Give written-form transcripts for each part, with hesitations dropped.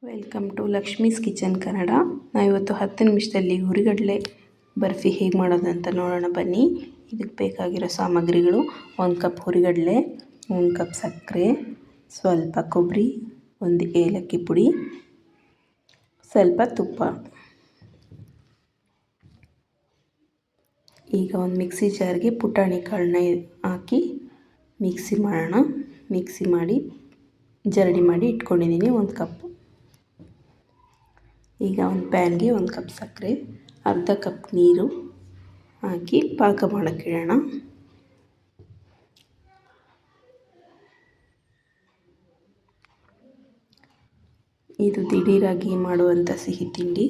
Welcome to Lakshmi's kitchen Kannada. ನಾವಿವತ್ತು 10 ನಿಮಿಷದಲ್ಲಿ ಹುರಿಗಡಲೆ ಬರ್ಫಿ ಹೇಗೆ ಮಾಡೋದು ಅಂತ ನೋಡೋಣ ಬನ್ನಿ. ಇದಕ್ಕೆ ಬೇಕಾಗಿರೋ ಸಾಮಗ್ರಿಗಳು: 1 ಕಪ್ ಹುರಿಗಡಲೆ, 1 ಕಪ್ ಸಕ್ಕರೆ, ಸ್ವಲ್ಪ ಕೊಬ್ಬರಿ, 1 ಏಲಕ್ಕಿ ಪುಡಿ, ಸ್ವಲ್ಪ ತುಪ್ಪ. ಈಗ ಒಂದು ಮಿಕ್ಸಿ ಜಾರ್ಗೆ ಪುಟಾಣಿ ಕಾಳನ್ನ ಹಾಕಿ ಮಿಕ್ಸಿ ಮಾಡೋಣ. ಮಿಕ್ಸಿ ಮಾಡಿ ಜರಡಿ ಮಾಡಿ ಇಟ್ಕೊಂಡಿದ್ದೀನಿ 1 ಕಪ್. ಈಗ ಒಂದು ಪ್ಯಾನ್ಗೆ 1 ಕಪ್ ಸಕ್ಕರೆ, ಅರ್ಧ ಕಪ್ ನೀರು ಹಾಕಿ ಪಾಕ ಮಾಡೋಕ್ಕಿಡೋಣ. ಇದು ದಿಢೀರಾಗಿ ಮಾಡುವಂಥ ಸಿಹಿ ತಿಂಡಿ.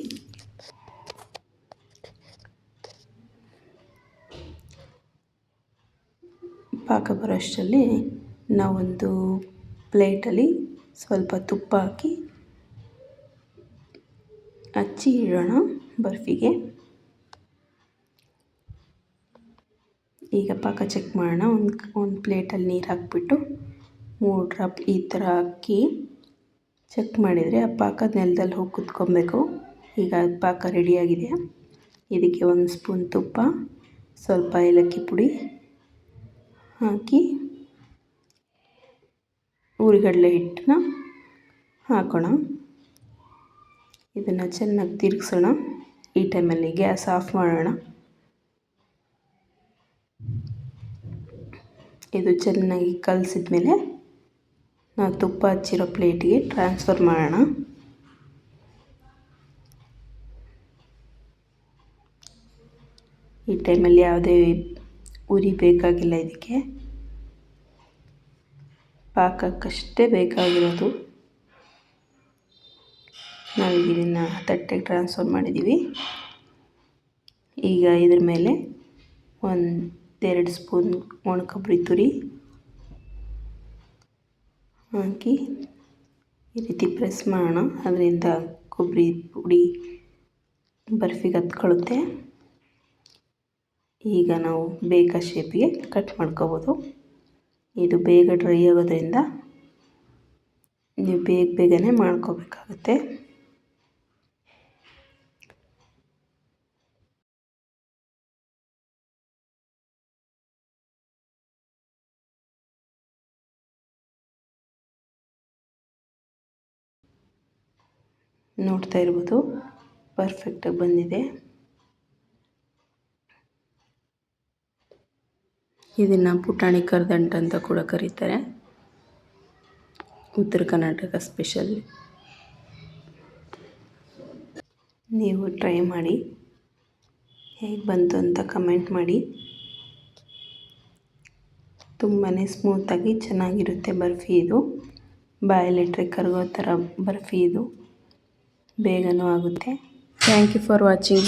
ಪಾಕ ಬರೋಷ್ಟರಲ್ಲಿ ನಾವೊಂದು ಪ್ಲೇಟಲ್ಲಿ ಸ್ವಲ್ಪ ತುಪ್ಪ ಹಾಕಿ ಹಚ್ಚಿ ಇಡೋಣ ಬರ್ಫಿಗೆ. ಈಗ ಪಾಕ ಚೆಕ್ ಮಾಡೋಣ. ಒಂದು ಪ್ಲೇಟಲ್ಲಿ ನೀರು ಹಾಕ್ಬಿಟ್ಟು 3 ಡ್ರಾಪ್ ಈ ಥರ ಹಾಕಿ ಚೆಕ್ ಮಾಡಿದರೆ ಆ ಪಾಕ ನೆಲದಲ್ಲಿ ಹೋಗಿ ಕುತ್ಕೊಬೇಕು. ಈಗ ಪಾಕ ರೆಡಿಯಾಗಿದೆ. ಇದಕ್ಕೆ 1 ಸ್ಪೂನ್ ತುಪ್ಪ, ಸ್ವಲ್ಪ ಏಲಕ್ಕಿ ಪುಡಿ ಹಾಕಿ ಹುರಿಗಡಲೆ ಹಿಟ್ಟನ್ನ ಹಾಕೋಣ. ಇದನ್ನು ಚೆನ್ನಾಗಿ ತಿರುಗಿಸೋಣ. ಈ ಟೈಮಲ್ಲಿ ಗ್ಯಾಸ್ ಆಫ್ ಮಾಡೋಣ. ಇದು ಚೆನ್ನಾಗಿ ಕಲಸಿದ ಮೇಲೆ ನಾವು ತುಪ್ಪ ಹಚ್ಚಿರೋ ಪ್ಲೇಟಿಗೆ ಟ್ರಾನ್ಸ್ಫರ್ ಮಾಡೋಣ. ಈ ಟೈಮಲ್ಲಿ ಯಾವುದೇ ಉರಿ ಬೇಕಾಗಿಲ್ಲ. ಇದಕ್ಕೆ ಪಾಕಕ್ಕಷ್ಟೇ ಬೇಕಾಗಿರೋದು. ನಾವು ಇದನ್ನು ತಟ್ಟೆಗೆ ಟ್ರಾನ್ಸ್ಫರ್ ಮಾಡಿದ್ದೀವಿ. ಈಗ ಇದ್ರ ಮೇಲೆ 1-2 ಸ್ಪೂನ್ ಒಣ ಕೊಬ್ಬರಿ ತುರಿ ಹಾಕಿ ಈ ರೀತಿ ಪ್ರೆಸ್ ಮಾಡೋಣ. ಅದರಿಂದ ಕೊಬ್ಬರಿ ಪುಡಿ ಬರ್ಫಿಗೆ ಹತ್ಕೊಳ್ಳುತ್ತೆ. ಈಗ ನಾವು ಬೇಕಾದ ಶೇಪಿಗೆ ಕಟ್ ಮಾಡ್ಕೋಬೋದು. ಇದು ಬೇಗ ಡ್ರೈ ಆಗೋದ್ರಿಂದ ನೀವು ಬೇಗನೆ ಮಾಡ್ಕೋಬೇಕಾಗುತ್ತೆ. ನೋಡ್ತಾ ಇರ್ಬೋದು, ಪರ್ಫೆಕ್ಟಾಗಿ ಬಂದಿದೆ. ಇದನ್ನು ಪುಟಾಣಿ ಕರದಂಟು ಅಂತ ಕೂಡ ಕರೀತಾರೆ. ಉತ್ತರ ಕರ್ನಾಟಕ ಸ್ಪೆಷಲ್. ನೀವು ಟ್ರೈ ಮಾಡಿ, ಹೇಗೆ ಬಂತು ಅಂತ ಕಮೆಂಟ್ ಮಾಡಿ. ತುಂಬಾ ಸ್ಮೂತಾಗಿ ಚೆನ್ನಾಗಿರುತ್ತೆ ಬರ್ಫಿ. ಇದು ಬಾಯಲ್ಲಿಟ್ಟರೆ ಕರಗೋ ಥರ ಬರ್ಫಿ. ಇದು ಬೇಗನೂ ಆಗುತ್ತೆ. Thank you for watching.